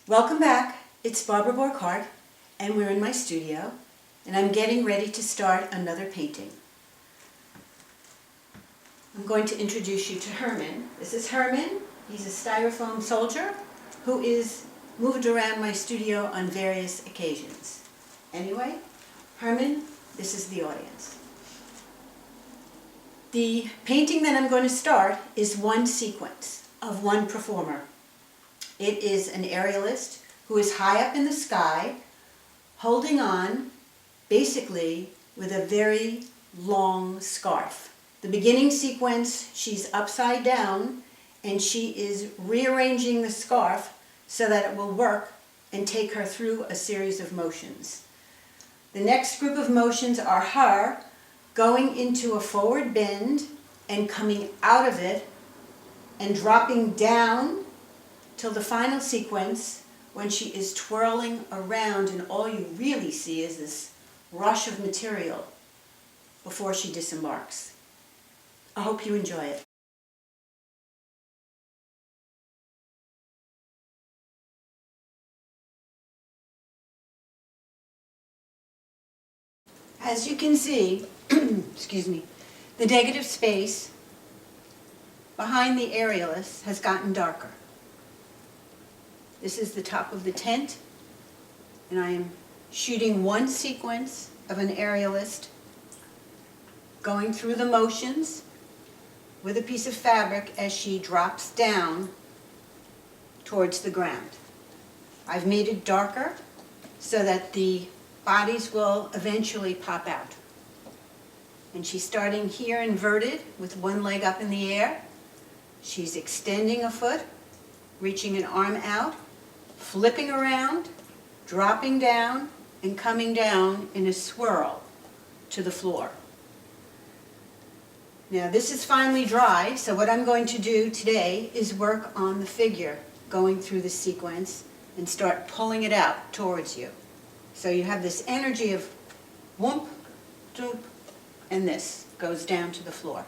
Welcome back. It's Barbara Borck-Hart, and we're in my studio, and I'm getting ready to start another painting. I'm going to introduce you to Herman. This is Herman. He's a styrofoam soldier who is moved around my studio on various occasions. Anyway, Herman, this is the audience. The painting that I'm going to start is one sequence of one performer. It is an aerialist who is high up in the sky, holding on, basically, with a very long scarf. The beginning sequence, she's upside down, and she is rearranging the scarf so that it will work and take her through a series of motions. The next group of motions are her going into a forward bend and coming out of it and dropping down till the final sequence when she is twirling around and all you really see is this rush of material before she disembarks. I hope you enjoy it. As you can see, excuse me, the negative space behind the aerialist has gotten darker. This is the top of the tent, and I am shooting one sequence of an aerialist going through the motions with a piece of fabric as she drops down towards the ground. I've made it darker so that the bodies will eventually pop out. And she's starting here inverted with one leg up in the air. She's extending a foot, reaching an arm out, flipping around, dropping down, and coming down in a swirl to the floor. Now this is finally dry, so what I'm going to do today is work on the figure going through the sequence and start pulling it out towards you. So you have this energy of whoomp, doop, and this goes down to the floor.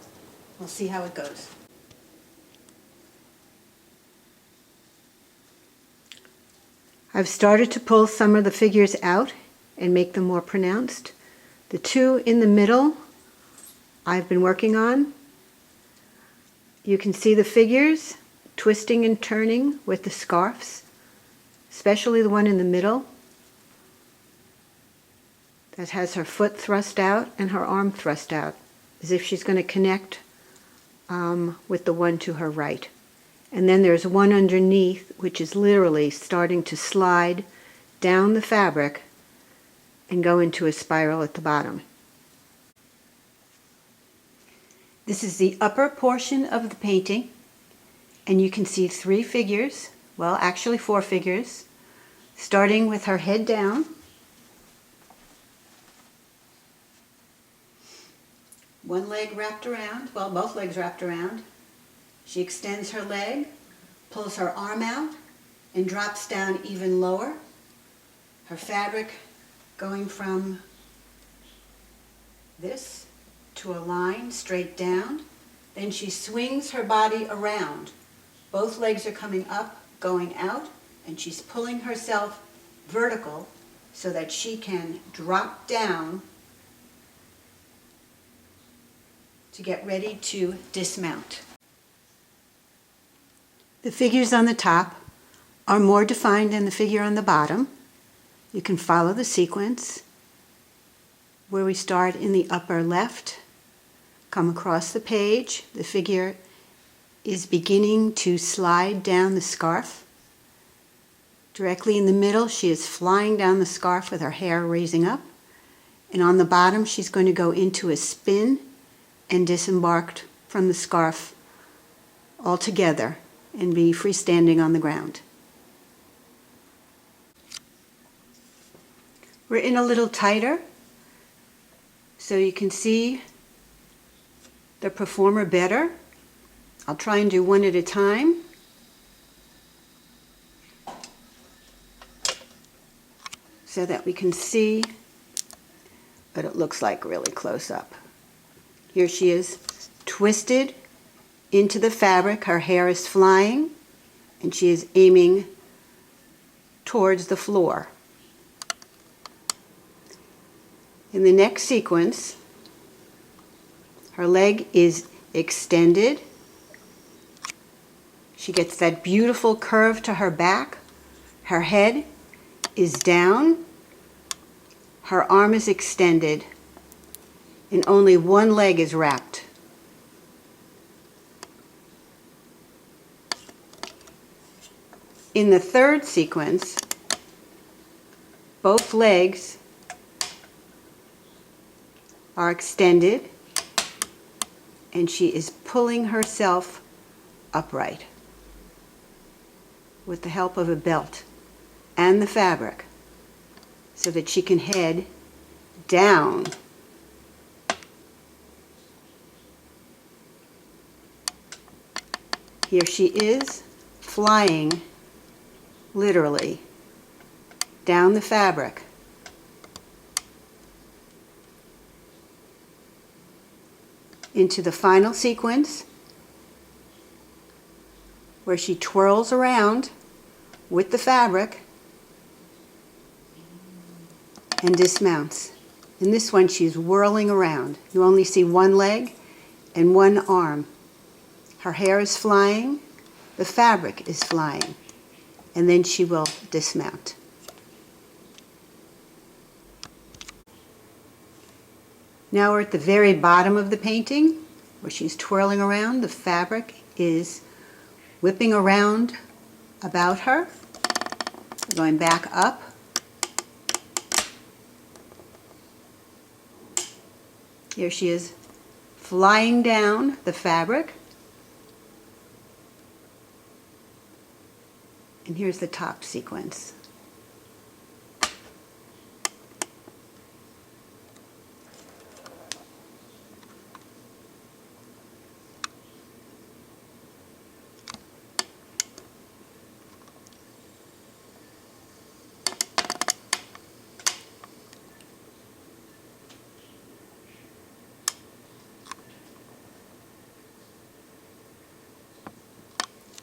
We'll see how it goes. I've started to pull some of the figures out and make them more pronounced. The two in the middle I've been working on. You can see the figures twisting and turning with the scarves, especially the one in the middle that has her foot thrust out and her arm thrust out, as if she's going to connect with the one to her right. And then there's one underneath, which is literally starting to slide down the fabric and go into a spiral at the bottom. This is the upper portion of the painting, and you can see three figures, well, actually four figures, starting with her head down, one leg wrapped around, well, both legs wrapped around. She extends her leg, pulls her arm out, and drops down even lower. Her fabric going from this to a line straight down. Then she swings her body around. Both legs are coming up, going out, and she's pulling herself vertical so that she can drop down to get ready to dismount. The figures on the top are more defined than the figure on the bottom. You can follow the sequence where we start in the upper left, come across the page. The figure is beginning to slide down the scarf. Directly in the middle, she is flying down the scarf with her hair raising up. And on the bottom, she's going to go into a spin and disembark from the scarf altogether and be freestanding on the ground. We're in a little tighter so you can see the performer better. I'll try and do one at a time. So that we can see what it looks like really close up. Here she is, twisted into the fabric. Her hair is flying, and she is aiming towards the floor. In the next sequence, her leg is extended. She gets that beautiful curve to her back. Her head is down. Her arm is extended, and only one leg is wrapped. In the third sequence, both legs are extended, and she is pulling herself upright with the help of a belt and the fabric so that she can head down. Here she is flying, literally, down the fabric. Into the final sequence where she twirls around with the fabric and dismounts. In this one, she's whirling around. You only see one leg and one arm. Her hair is flying, the fabric is flying, and then she will dismount. Now we're at the very bottom of the painting where she's twirling around. The fabric is whipping around about her, going back up. Here she is flying down the fabric. And here's the top sequence.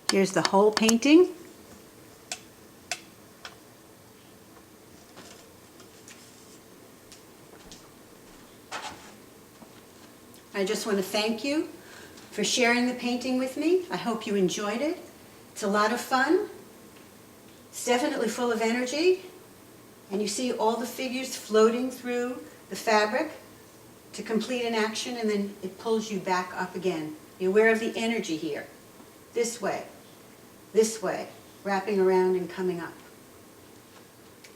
Here's the whole painting. I just want to thank you for sharing the painting with me. I hope you enjoyed it. It's a lot of fun. It's definitely full of energy. And you see all the figures floating through the fabric to complete an action, and then it pulls you back up again. Be aware of the energy here. This way, wrapping around and coming up.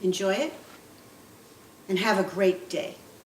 Enjoy it, and have a great day.